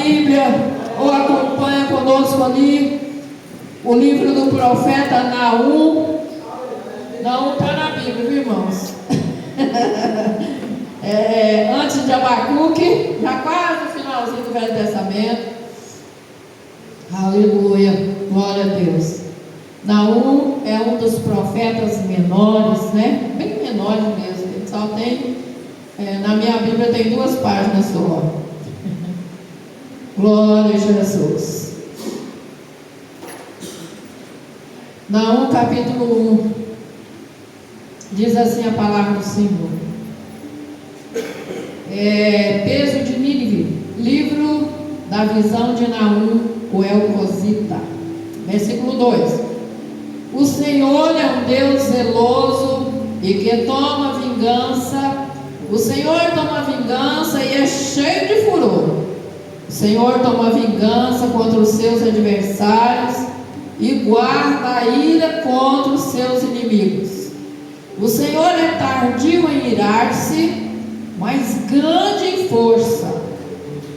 Bíblia ou acompanha conosco ali o livro do profeta Naum. Naum está na Bíblia, viu, irmãos? Antes de Abacuque, já quase no finalzinho do Velho Testamento. Aleluia, glória a Deus. Naum é um dos profetas menores, né? Bem menores mesmo. Ele só tem, na minha Bíblia tem 2 páginas só. Glória a Jesus. Naum capítulo 1. Diz assim a palavra do Senhor. Peso de Nínive. Livro da visão de Naum, o Elcosita. Versículo 2. O Senhor é um Deus zeloso e que toma vingança. O Senhor toma vingança e é cheio de furor. O Senhor toma vingança contra os seus adversários e guarda a ira contra os seus inimigos. O Senhor é tardio em irar-se, mas grande em força,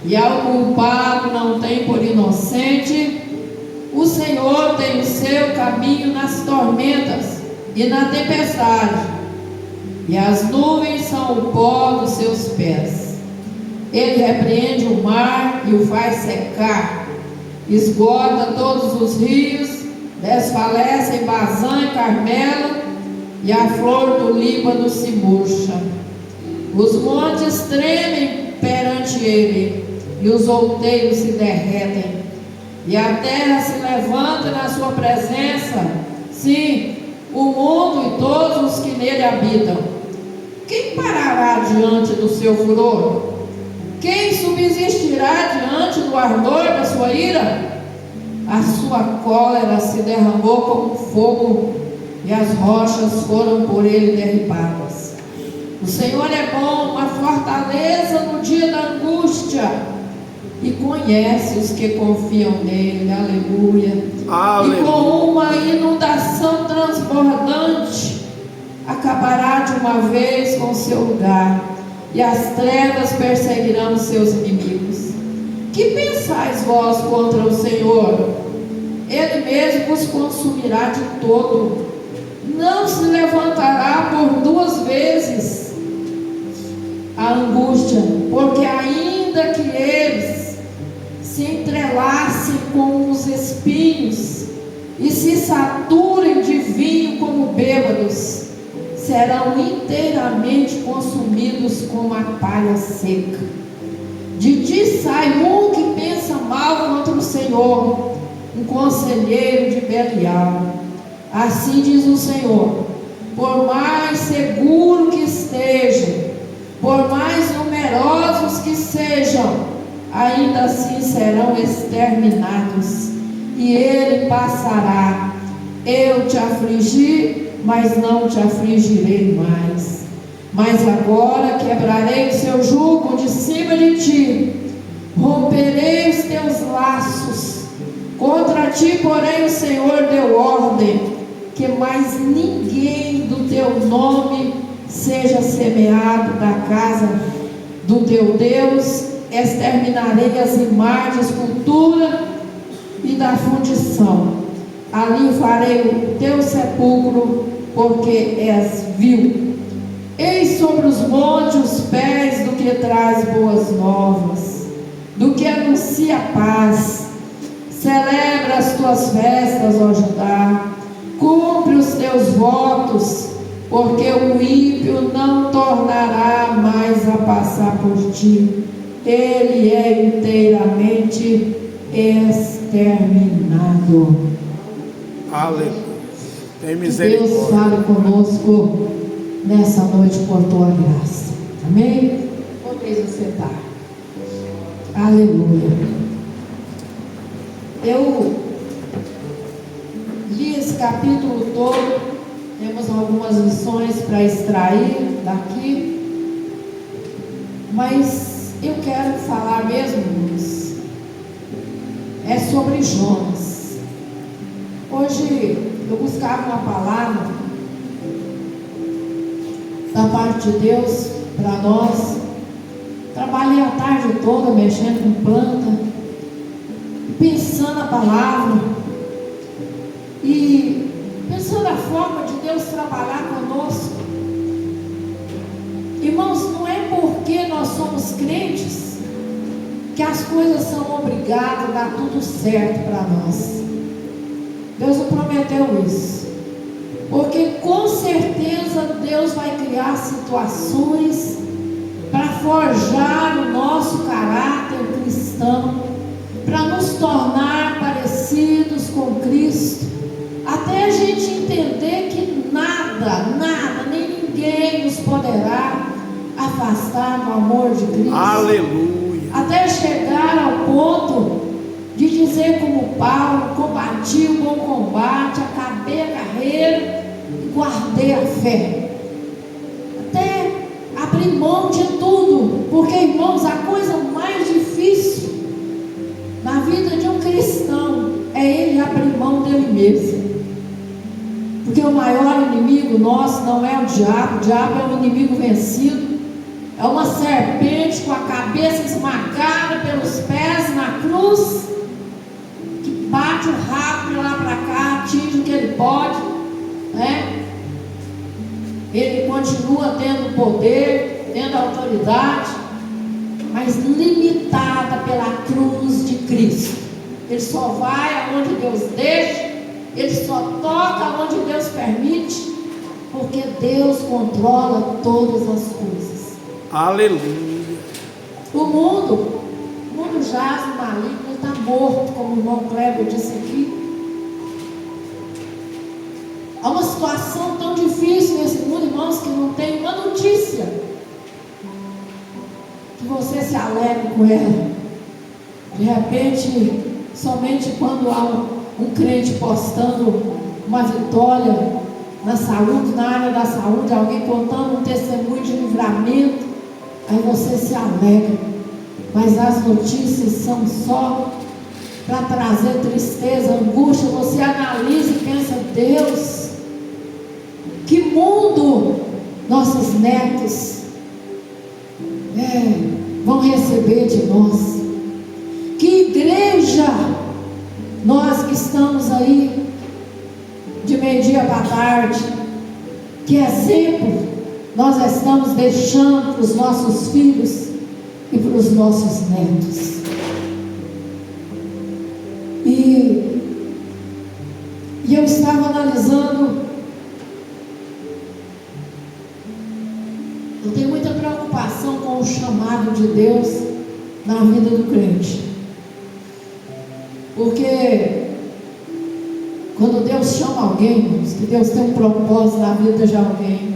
e ao culpado não tem por inocente. O Senhor tem o seu caminho nas tormentas e na tempestade, e as nuvens são o pó dos seus pés. Ele repreende o mar e o faz secar, esgota todos os rios, desfalece em Bazã e Carmelo, e a flor do Líbano se murcha. Os montes tremem perante ele, e os outeiros se derretem, e a terra se levanta na sua presença, sim, o mundo e todos os que nele habitam. Quem parará diante do seu furor? Quem subsistirá diante do ardor da sua ira? A sua cólera se derramou como fogo, e as rochas foram por ele derribadas. O Senhor é bom, uma fortaleza no dia da angústia, e conhece os que confiam nele. Aleluia. Aleluia. E com uma inundação transbordante acabará de uma vez com seu lugar, e as trevas perseguirão seus inimigos. Que pensais vós contra o Senhor? Ele mesmo vos consumirá de todo. Não se levantará por 2 vezes a angústia, porque ainda que eles se entrelacem com os espinhos e se saturem de vinho como bêbados, serão inteiramente consumidos como a palha seca. De ti sai um que pensa mal contra o Senhor, um conselheiro de Belial. Assim diz o Senhor: por mais seguro que estejam, por mais numerosos que sejam, ainda assim serão exterminados, e ele passará. Eu te afligi, mas não te afligirei mais. Mas agora quebrarei o seu jugo de cima de ti, romperei os teus laços. Contra ti, porém, o Senhor deu ordem que mais ninguém do teu nome seja semeado da casa do teu Deus. Exterminarei as imagens de escultura e da fundição. Ali farei o teu sepulcro, porque és vil. Eis sobre os montes os pés do que traz boas novas, do que anuncia paz. Celebra as tuas festas, ó Judá, cumpre os teus votos, porque o ímpio não tornará mais a passar por ti. Ele é inteiramente exterminado. Aleluia. Tem misericórdia. Deus fale conosco nessa noite por tua graça. Amém? Podeis sentar. Aleluia. Eu li esse capítulo todo. Temos algumas lições para extrair daqui, mas eu quero falar mesmo, irmãos, sobre Jonas. Hoje eu buscava uma palavra da parte de Deus para nós. Trabalhei a tarde toda mexendo com planta, palavra e pensando a forma de Deus trabalhar conosco. Irmãos, não é porque nós somos crentes que as coisas são obrigadas a dar tudo certo para nós. Deus não prometeu isso. Porque com certeza Deus vai criar situações para forjar o nosso caráter cristão, para nos tornar parecidos com Cristo, até a gente entender que nada, nem ninguém nos poderá afastar do amor de Cristo. Aleluia. Até chegar ao ponto de dizer como Paulo: combati o bom combate, acabei a carreira e guardei a fé. Até abrir mão de tudo, porque, irmãos, a coisa mais difícil na vida de um cristão é ele abrir mão dele mesmo. Porque o maior inimigo nosso não é o diabo é um inimigo vencido. É uma serpente com a cabeça esmagada pelos pés na cruz, que bate o rabo de lá para cá, atinge o que ele pode, né? Ele continua tendo poder, tendo autoridade, mas limitada pela cruz de Cristo. Ele só vai aonde Deus deixa, ele só toca aonde Deus permite, porque Deus controla todas as coisas. Aleluia. O mundo jaz no maligno, ele está morto, como o irmão Kleber disse aqui. Há uma situação tão difícil nesse mundo, irmãos, que não tem uma notícia que você se alegre com ela. De repente, somente quando há um crente postando uma vitória na saúde, na área da saúde, alguém contando um testemunho de livramento, aí você se alegra. Mas as notícias são só para trazer tristeza, angústia. Você analisa e pensa: Deus, que mundo nossos netos vão receber de nós? Que igreja nós que estamos aí de meio-dia para tarde, que exemplo nós estamos deixando para os nossos filhos e para os nossos netos? E eu estava analisando. Eu tenho muita preocupação com o chamado de Deus na vida do crente, porque quando Deus chama alguém, irmãos, que Deus tem um propósito na vida de alguém,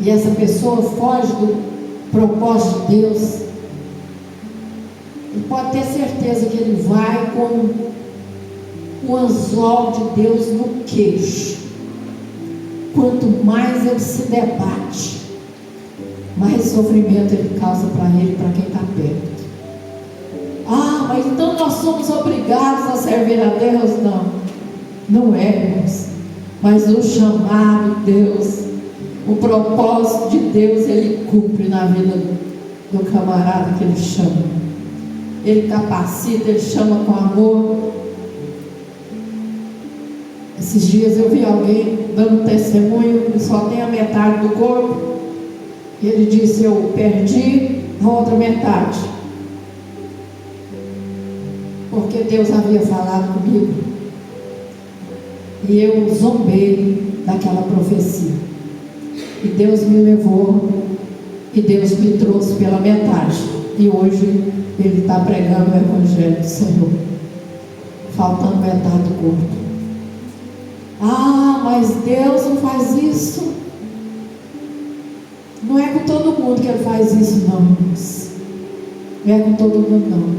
e essa pessoa foge do propósito de Deus, ele pode ter certeza que ele vai com o anzol de Deus no queixo. Quanto mais ele se debate, mais sofrimento ele causa para ele e para quem está perto. Ah, mas então nós somos obrigados a servir a Deus? Não, não é, irmãos. Mas o chamado de Deus, o propósito de Deus, ele cumpre na vida do camarada que ele chama. Ele capacita, ele chama com amor. Esses dias eu vi alguém dando testemunho que só tem a metade do corpo. E ele disse: eu perdi a outra metade, porque Deus havia falado comigo. E eu zombei daquela profecia. E Deus me levou, e Deus me trouxe pela metade. E hoje ele está pregando o Evangelho do Senhor, faltando metade do corpo. Ah, mas Deus não faz isso. Não é com todo mundo que ele faz isso, não, irmãos. Não é com todo mundo, não.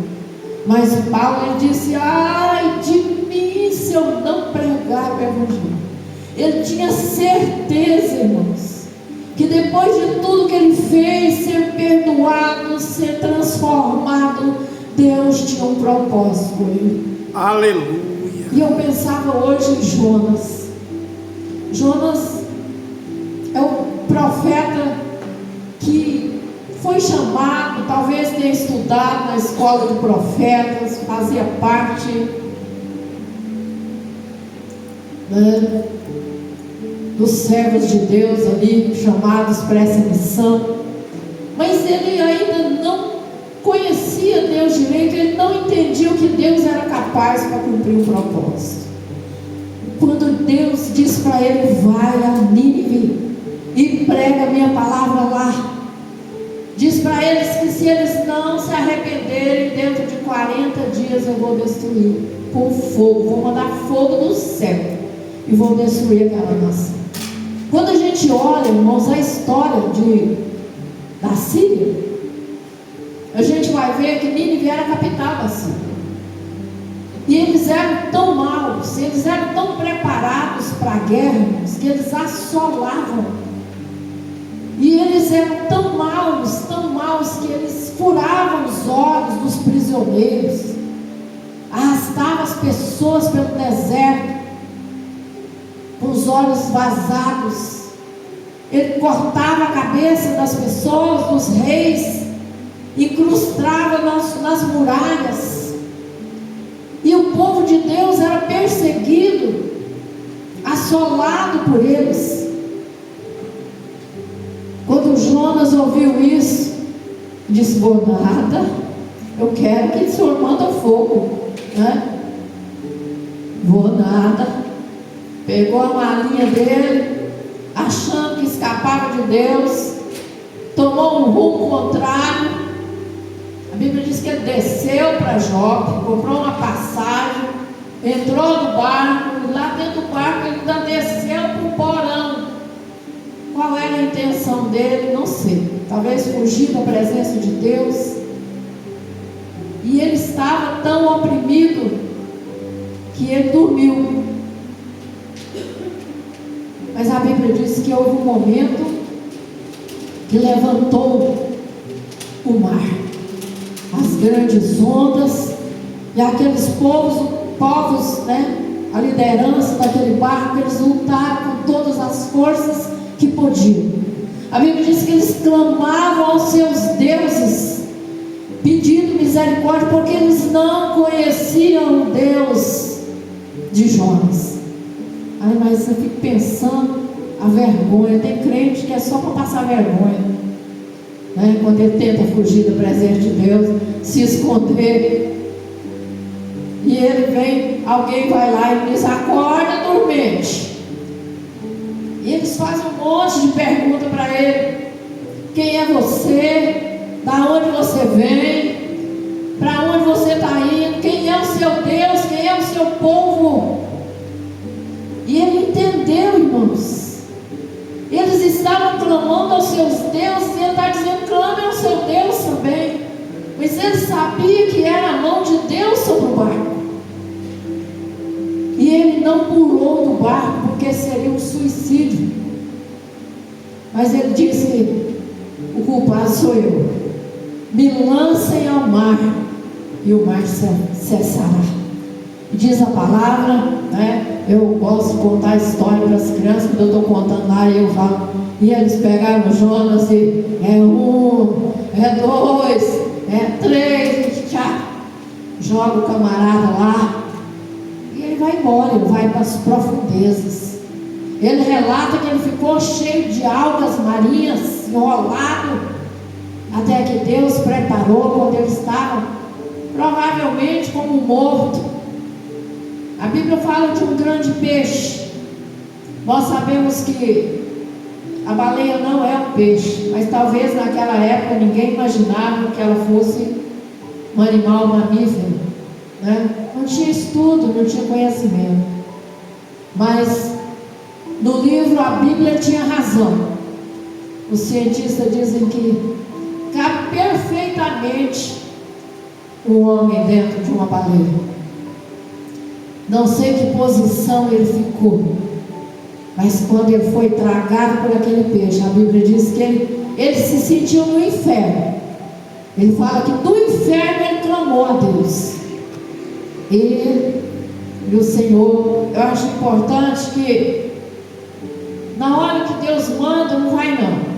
Mas Paulo, ele disse: ai de mim se eu não pregar o Evangelho. Ele tinha certeza, irmãos, que depois de tudo que ele fez, ser perdoado, ser transformado, Deus tinha um propósito com ele. Aleluia. E eu pensava hoje em Jonas. Jonas é o profeta que foi chamado, talvez tenha estudado na escola de profetas, fazia parte, né, dos servos de Deus ali, chamados para essa missão, mas ele ainda não conhecia Deus direito, ele não entendia o que Deus era capaz para cumprir o propósito. Quando Deus diz para ele: vai a Nínive e prega a minha palavra lá, diz para eles que se eles não se arrependerem, dentro de 40 dias eu vou destruir com fogo, vou mandar fogo do céu e vou destruir aquela nação. Quando a gente olha, irmãos, a história da Síria, a gente vai ver que Nínive era a capital da Síria. E eles eram tão maus, eles eram tão preparados para a guerra, que eles assolavam. E eles eram tão maus, que eles furavam os olhos dos prisioneiros, arrastavam as pessoas pelo deserto, com os olhos vazados. Ele cortava a cabeça das pessoas, dos reis, incrustava nas muralhas. E o povo de Deus era perseguido, assolado por eles. Quando Jonas ouviu isso, disse: vou nada, eu quero que o Senhor manda fogo, né? Vou nada. Pegou a malinha dele, achando que escapava de Deus, tomou um rumo contrário. A Bíblia diz que ele desceu para Jope, comprou uma passagem, entrou no barco, e lá dentro do barco ele ainda desceu para o porão. Qual era a intenção dele? Não sei. Talvez fugir da presença de Deus. E ele estava tão oprimido que ele dormiu. Mas a Bíblia diz que houve um momento que levantou o mar, as grandes ondas, e aqueles povos, né, a liderança daquele barco, eles lutaram com todas as forças que podiam. A Bíblia diz que eles clamavam aos seus deuses, pedindo misericórdia, porque eles não conheciam o Deus de Jonas. Ai, mas eu fico pensando a vergonha. Tem crente que é só para passar vergonha, né? Quando ele tenta fugir da presença de Deus, se esconder, e ele vem, alguém vai lá e diz: acorda, dormente. E eles fazem um monte de perguntas para ele: quem é você? Da onde você vem? Para onde você está indo? Quem é o seu Deus? Quem é o seu povo? E ele entendeu, irmãos. Eles estavam clamando aos seus deuses, e ele está dizendo: clame ao seu Deus também. Mas ele sabia que era a mão de Deus sobre o barco. E ele não pulou do barco, porque seria um suicídio. Mas ele disse: o culpado sou eu. Me lancem ao mar, e o mar cessará. E diz a palavra, né? Eu gosto de contar a história para as crianças. Quando eu estou contando lá, eu falo. E eles pegaram Jonas e é 1, é 2, é 3, tchá, joga o camarada lá. E ele vai embora, ele vai para as profundezas. Ele relata que ele ficou cheio de algas marinhas, enrolado, até que Deus preparou quando ele estava provavelmente como morto. A Bíblia fala de um grande peixe. Nós sabemos que a baleia não é um peixe, mas talvez naquela época ninguém imaginava que ela fosse um animal mamífero, né? Não tinha estudo, não tinha conhecimento. Mas no livro a Bíblia tinha razão. Os cientistas dizem que cabe perfeitamente um homem dentro de uma baleia. Não sei que posição ele ficou, mas quando ele foi tragado por aquele peixe, a Bíblia diz que ele se sentiu no inferno. Ele fala que do inferno ele clamou a Deus. E o Senhor, eu acho importante que na hora que Deus manda, não vai não.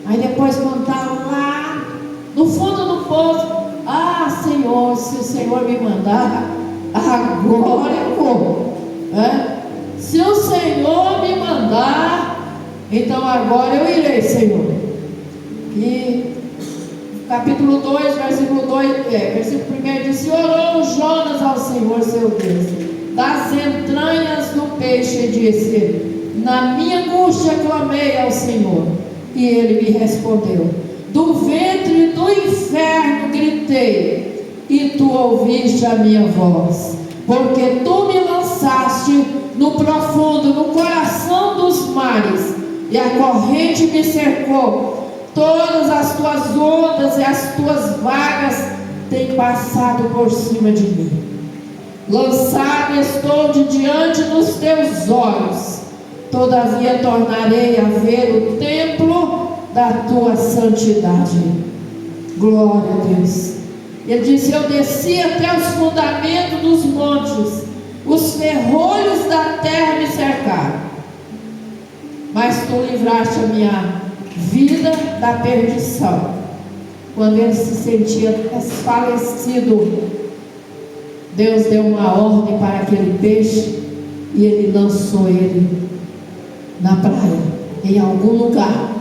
Aí depois, quando está lá no fundo do poço. Ah, Senhor, se o Senhor me mandar, agora eu vou. Se o Senhor me mandar, então agora eu irei, Senhor. E capítulo 2, versículo 2, versículo 1 diz: orou Jonas ao Senhor seu Deus das entranhas do peixe, e disse: na minha angústia clamei ao Senhor, e ele me respondeu. Do ventre do inferno gritei, e tu ouviste a minha voz, porque tu me lançaste no profundo, no coração dos mares, e a corrente me cercou. Todas as tuas ondas e as tuas vagas têm passado por cima de mim. Lançado estou de diante dos teus olhos, todavia tornarei a ver o templo da tua santidade. Glória a Deus. Ele disse: eu desci até os fundamentos dos montes, os ferrolhos da terra me cercaram, mas tu livraste a minha vida da perdição. Quando ele se sentia desfalecido, Deus deu uma ordem para aquele peixe, e ele lançou ele na praia, em algum lugar,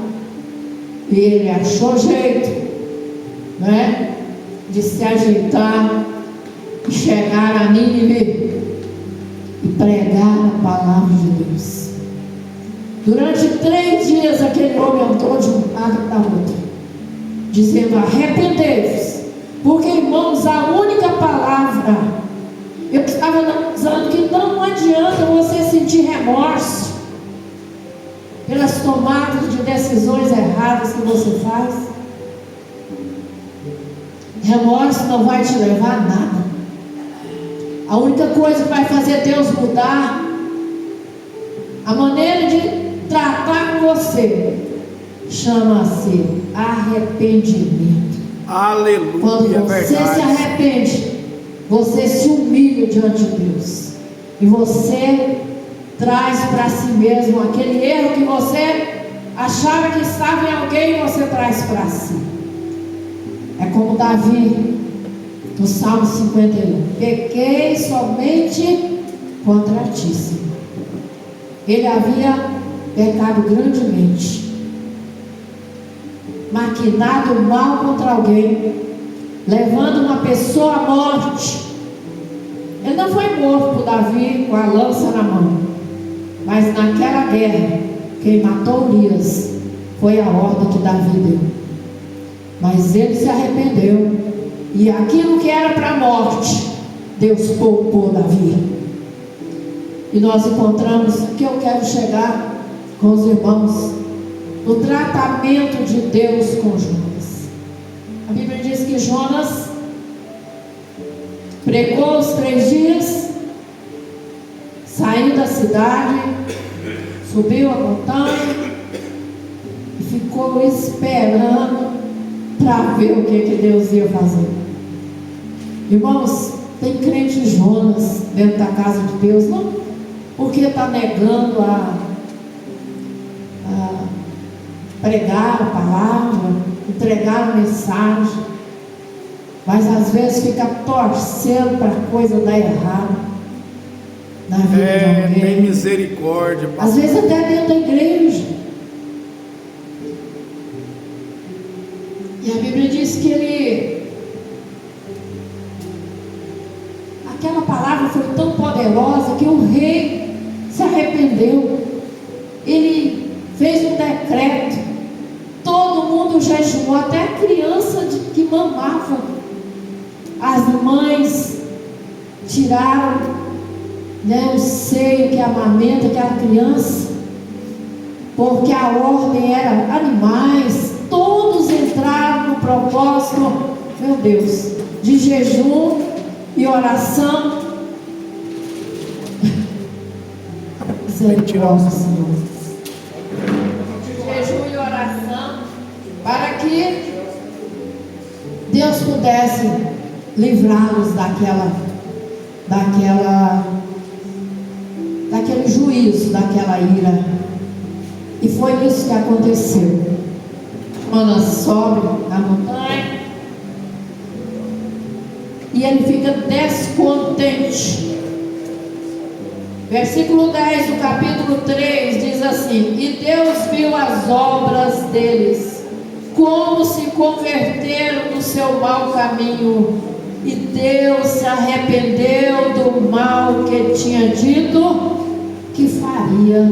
e ele achou jeito, de se ajeitar e chegar a Nínive e pregar a palavra de Deus. Durante 3 dias aquele homem andou de um lado para outro, dizendo: arrependei-vos, porque, irmãos, a única palavra, eu estava analisando que não adianta você sentir remorso pelas tomadas de decisões erradas que você faz. Remorso não vai te levar a nada. A única coisa que vai fazer Deus mudar a maneira de tratar com você chama-se arrependimento. Aleluia. Quando você se arrepende, você se humilha diante de Deus, e você traz para si mesmo aquele erro que você achava que estava em alguém, você traz para si. É como Davi no Salmo 51: pequei somente contra ti, Senhor. Ele havia pecado grandemente, maquinado mal contra alguém, levando uma pessoa à morte. Ele não foi morto por Davi com a lança na mão, mas naquela guerra, quem matou Urias foi a ordem que Davi deu. Mas ele se arrependeu, e aquilo que era para a morte, Deus poupou Davi. E nós encontramos que eu quero chegar com os irmãos no tratamento de Deus com Jonas. A Bíblia diz que Jonas pregou os 3 dias, saiu da cidade, subiu a montanha e ficou esperando para ver o que Deus ia fazer. Irmãos, tem crente Jonas dentro da casa de Deus, não porque está negando a pregar a palavra, entregar a mensagem, mas às vezes fica torcendo para a coisa dar errado na vida de alguém. Tem misericórdia, pastor. Às vezes até dentro da igreja. E a Bíblia diz que aquela palavra foi tão poderosa que o rei se arrependeu. Ele fez um decreto, todo mundo jejuou, até a criança que mamava. As mães tiraram o seio que amamenta aquela criança, porque a ordem era animais. Todos entraram no propósito, meu Deus, de jejum e oração. Misericórdia, Senhor. De jejum e oração, para que Deus pudesse livrá-los daquele juízo, daquela ira. E foi isso que aconteceu. Jonas sobe na montanha, e ele fica descontente. Versículo 10 do capítulo 3 diz assim: e Deus viu as obras deles, como se converteram do seu mau caminho, e Deus se arrependeu do mal que tinha dito que faria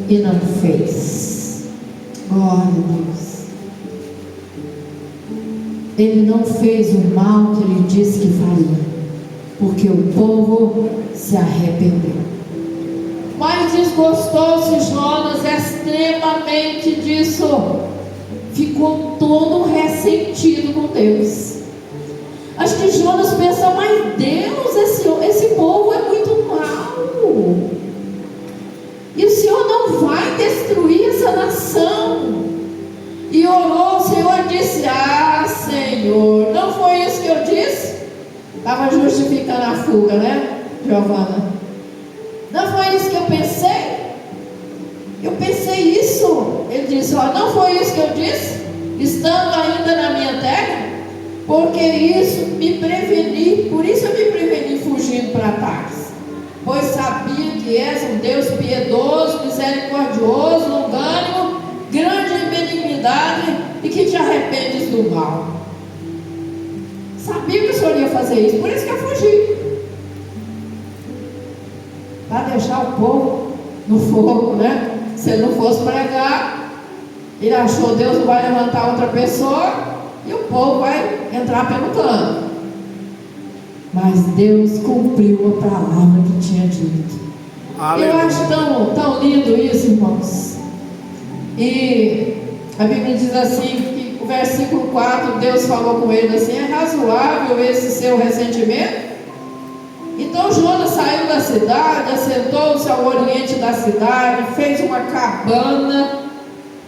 e não fez. Glória a Deus. Ele não fez o mal que ele disse que faria, porque o povo se arrependeu. Mas desgostou-se Jonas extremamente disso, ficou todo ressentido com Deus. Acho que Jonas pensa: mas Deus, esse povo é muito mau, e o Senhor não vai destruir essa nação. E orou, o Senhor disse: ah, Senhor, não foi isso que eu disse? Estava justificando a fuga, né, Giovana? Não foi isso que eu pensei? Eu pensei isso. Ele disse: ó, não foi isso que eu disse, estando ainda na minha terra? Porque isso me preveni, por isso eu me preveni fugindo para Tarsis, pois sabia que és um Deus piedoso, misericordioso, longânimo, grande em benignidade, e que te arrependes do mal. Sabia que o Senhor ia fazer isso, por isso que eu fugi, para deixar o povo no fogo, né? Se ele não fosse pregar, ele achou: Deus não vai levantar outra pessoa e o povo vai entrar pelo cano. Mas Deus cumpriu a palavra que tinha dito. Aleluia. Eu acho tão lindo isso, irmãos. E a Bíblia diz assim, que o versículo 4, Deus falou com ele assim: é razoável esse seu ressentimento? Então Jonas saiu da cidade, assentou-se ao oriente da cidade, fez uma cabana,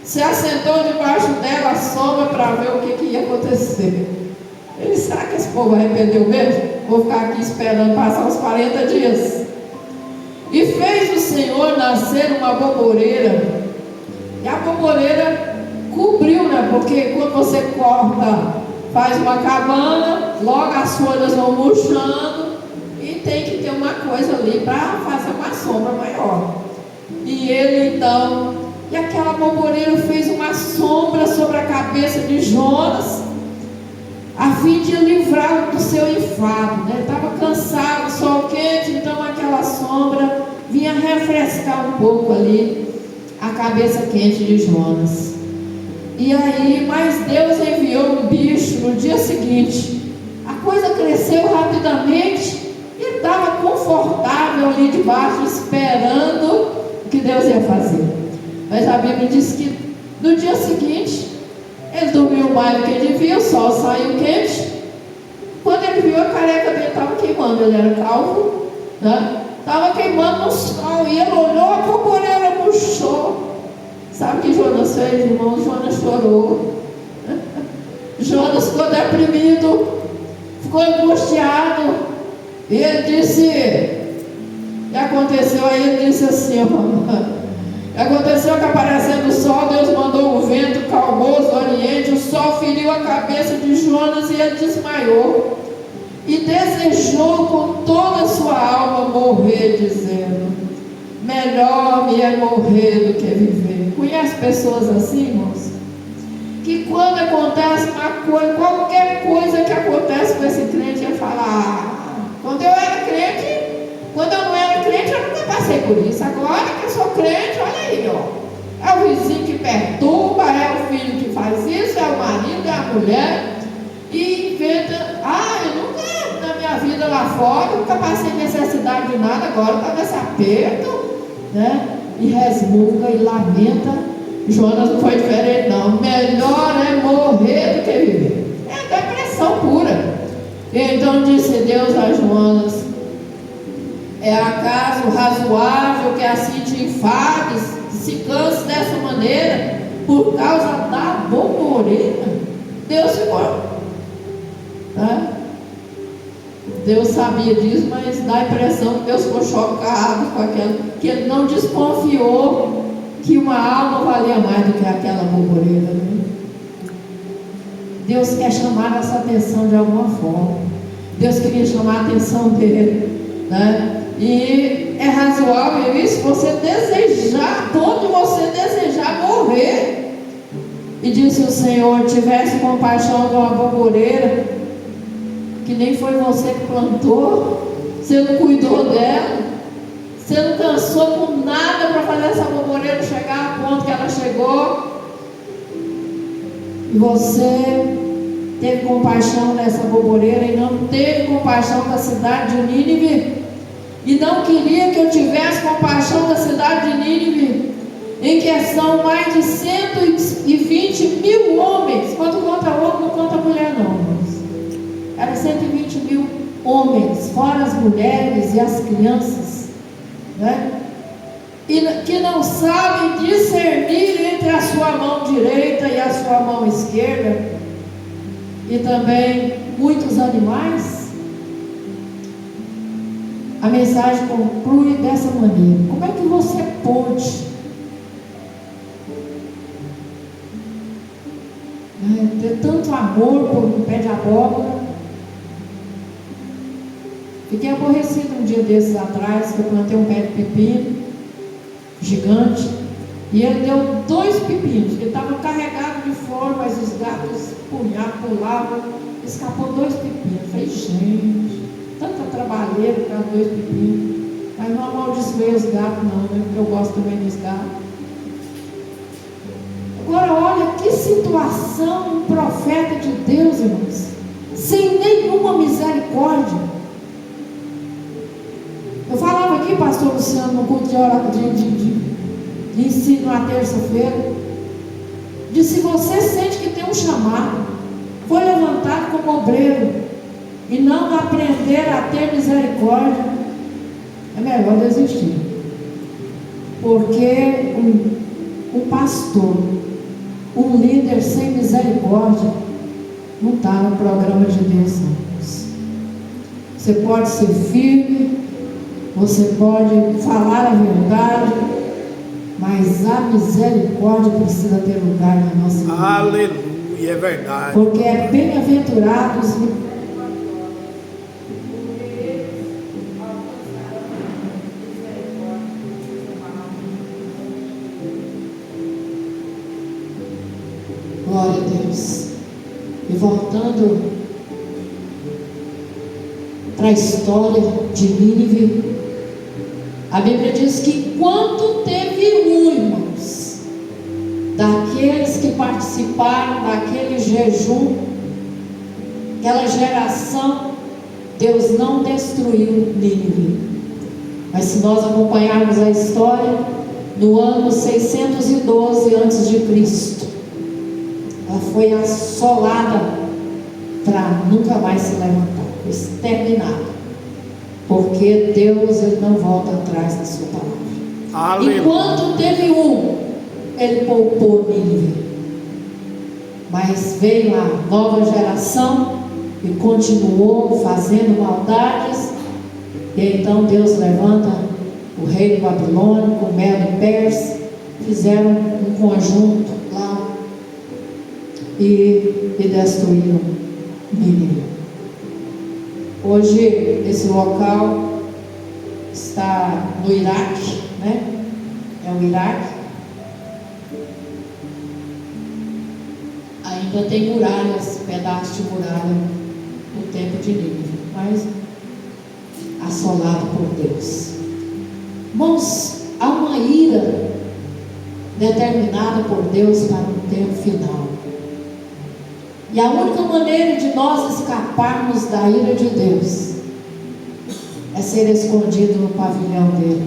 se assentou debaixo dela à sombra para ver o que ia acontecer. Ele: será que esse povo arrependeu mesmo? Vou ficar aqui esperando passar uns 40 dias. E fez o Senhor nascer uma boboreira, e a boboreira cobriu, né? Porque quando você corta, faz uma cabana, logo as folhas vão murchando, e tem que ter uma coisa ali para fazer uma sombra maior. E ele então, e aquela boboreira fez uma sombra sobre a cabeça de Jonas, a fim de livrá-lo do seu enfado, né? Ele estava cansado, sol quente, então aquela sombra vinha refrescar um pouco ali a cabeça quente de Jonas. E aí, mas Deus enviou um bicho no dia seguinte, a coisa cresceu rapidamente, e ele estava confortável ali debaixo, esperando o que Deus ia fazer. Mas a Bíblia diz que no dia seguinte ele dormiu mais do que devia, o sol saiu quente. Quando ele viu, a careca dele estava queimando, ele era calvo, né? Estava queimando no sol, e ele olhou, a boboreira murchou. Sabe o que Jonas fez, irmão? Jonas chorou. Jonas ficou deprimido, ficou angustiado, e ele disse, e aconteceu aí, ele disse assim, aconteceu que aparecendo o sol, Deus mandou um vento calmoso do oriente, o sol feriu a cabeça de Jonas e ele desmaiou, e desejou com toda a sua alma morrer, dizendo: melhor me é morrer do que viver. Conhece pessoas assim, irmãos? Que quando acontece uma coisa, qualquer coisa que acontece com esse crente, ele fala: quando eu era crente, quando eu não era crente, eu nunca passei por isso. Agora que eu sou crente, olha aí, ó. É o vizinho que perturba, é o filho que faz isso, é o marido, é a mulher. E inventa: eu nunca, na minha vida lá fora, nunca passei necessidade de nada, agora está nesse aperto, né? E resmunga e lamenta. Jonas não foi diferente, não. Melhor é morrer do que viver. É depressão pura. E então disse Deus a Jonas: é acaso razoável que assim te enfades, se canse dessa maneira, por causa da boboreira? Deus ficou, tá? Deus sabia disso, mas dá a impressão que Deus ficou chocado com aquela, que ele não desconfiou que uma alma valia mais do que aquela boboreira, né? Deus quer chamar nossa atenção de alguma forma. Deus queria chamar a atenção dele, né? E é razoável isso, você desejar, quando você desejar morrer. E disse o Senhor: tivesse compaixão de uma boboreira, que nem foi você que plantou, você não cuidou dela, você não cansou com nada para fazer essa boboreira chegar ao ponto que ela chegou, e você teve compaixão dessa boboreira e não teve compaixão da cidade de Nínive, e não queria que eu tivesse compaixão da cidade de Nínive, em que são mais de 120 mil homens. Quando conta homem, não conta mulher não, irmãos. Era 120 mil homens, fora as mulheres e as crianças, né? E que não sabem discernir entre a sua mão direita e a sua mão esquerda, e também muitos animais. A mensagem conclui dessa maneira: como é que você pode ter tanto amor por um pé de abóbora? Fiquei aborrecido um dia desses atrás, que eu plantei um pé de pepino gigante, e ele deu 2 pepinos. Ele estava carregado de flor, mas os gatos pulavam, escapou 2 pepinos. Eu falei: gente, tanta trabalheira para 2 pepinos. Mas não amaldiçoei os gatos não, né? Porque eu gosto também dos gatos. Agora olha que situação, um profeta de Deus, irmãos, sem nenhuma misericórdia. Eu falava aqui, pastor Luciano, no culto de ensino na terça-feira, de se você sente que tem um chamado, foi levantado como obreiro, e não aprender a ter misericórdia, é melhor desistir. Porque um pastor, um líder sem misericórdia, não está no programa de Deus, não. Você pode ser firme, você pode falar a verdade, mas a misericórdia precisa ter lugar na nossa vida. Aleluia, é verdade. Porque é bem-aventurados glória a Deus. E voltando para a história de Nínive, a Bíblia diz que enquanto teve irmãos, daqueles que participaram daquele jejum, aquela geração, Deus não destruiu Nínive. Mas se nós acompanharmos a história, no ano 612 a.C., ela foi assolada para nunca mais se levantar, foi exterminada. Porque Deus, ele não volta atrás da sua palavra. Aleluia. Enquanto teve ele poupou Nínive. Mas veio a nova geração e continuou fazendo maldades. E então Deus levanta o rei babilônico, o Medo Persa, fizeram um conjunto lá e destruíram Nínive. Hoje esse local está no Iraque, né? É o Iraque. Ainda tem muralhas, pedaços de muralha no tempo de Nínive, mas assolado por Deus. Irmãos, há uma ira determinada por Deus para um tempo final. E a única maneira de nós escaparmos da ira de Deus é ser escondido no pavilhão dele,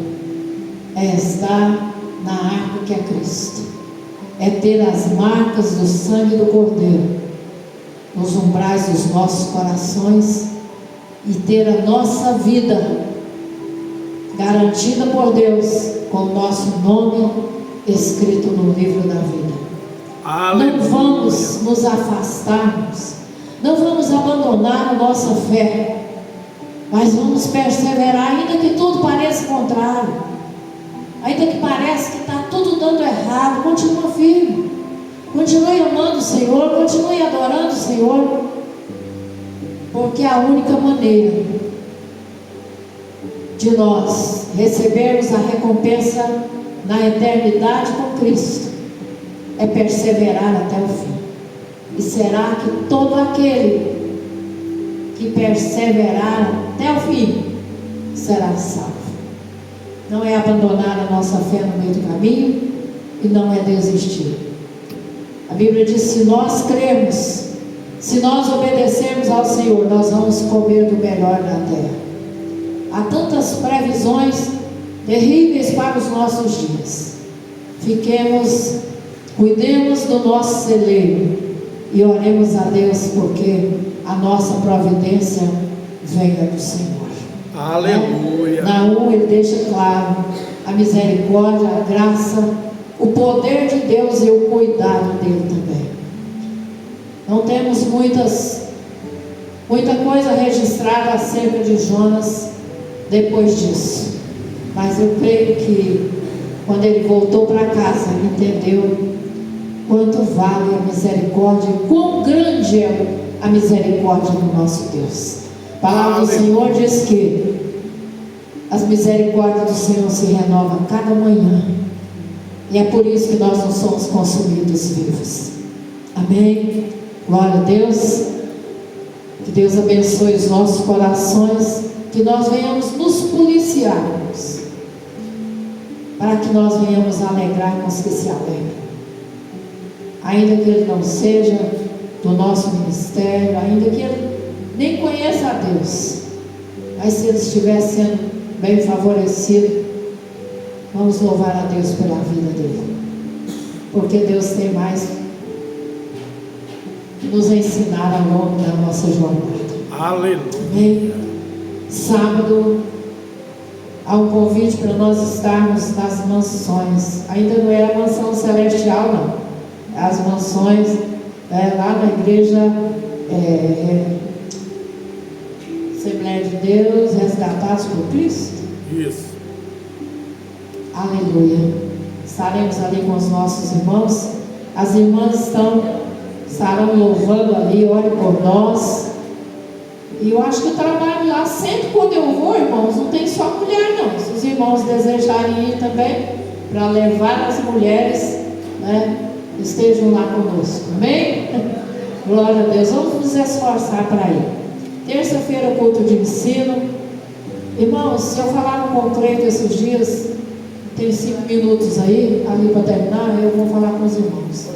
é estar na arca que é Cristo, é ter as marcas do sangue do Cordeiro nos umbrais dos nossos corações e ter a nossa vida garantida por Deus com o nosso nome escrito no livro da vida. Aleluia. Não vamos nos afastarmos, não vamos abandonar a nossa fé, mas vamos perseverar, ainda que tudo pareça contrário, ainda que pareça que está tudo dando errado. Continua firme, continue amando o Senhor, continue adorando o Senhor, Porque a única maneira de nós recebermos a recompensa na eternidade com Cristo é perseverar até o fim. E será que todo aquele que perseverar até o fim será salvo? Não é abandonar a nossa fé no meio do caminho e não é desistir. A Bíblia diz: se nós cremos, se nós obedecermos ao Senhor, nós vamos comer do melhor da terra. Há tantas previsões terríveis para os nossos dias. Cuidemos do nosso celeiro e oremos a Deus, porque a nossa providência venha do Senhor. Aleluia. Naum, ele deixa claro a misericórdia, a graça, o poder de Deus e o cuidado dele também. Não temos muita coisa registrada acerca de Jonas depois disso, mas eu creio que quando ele voltou para casa, ele entendeu quanto vale a misericórdia, quão grande é a misericórdia do nosso Deus. A palavra do Senhor diz que as misericórdias do Senhor se renovam a cada manhã, e é por isso que nós não somos consumidos vivos. Amém? Glória a Deus. Que Deus abençoe os nossos corações, que nós venhamos nos policiarmos, para que nós venhamos alegrar com os que se alegram, ainda que ele não seja do nosso ministério, ainda que ele nem conheça a Deus, mas se ele estiver sendo bem favorecido, vamos louvar a Deus pela vida dele, porque Deus tem mais nos ensinar ao longo da nossa jornada. Aleluia. Amém? Sábado há um convite para nós estarmos nas mansões. Ainda não é a mansão celestial, não. As mansões lá na igreja Assembleia de Deus, resgatados por Cristo. Isso. Aleluia. Estaremos ali com os nossos irmãos. As irmãs estarão louvando ali, ore por nós. E eu acho que o trabalho lá, sempre quando eu vou, irmãos, não tem só mulher não. Se os irmãos desejarem ir também, para levar as mulheres, estejam lá conosco. Amém? Glória a Deus. Vamos nos esforçar para ir. Terça-feira, culto de ensino. Irmãos, se eu falar no concreto esses dias, tem 5 minutos aí, ali para terminar, eu vou falar com os irmãos.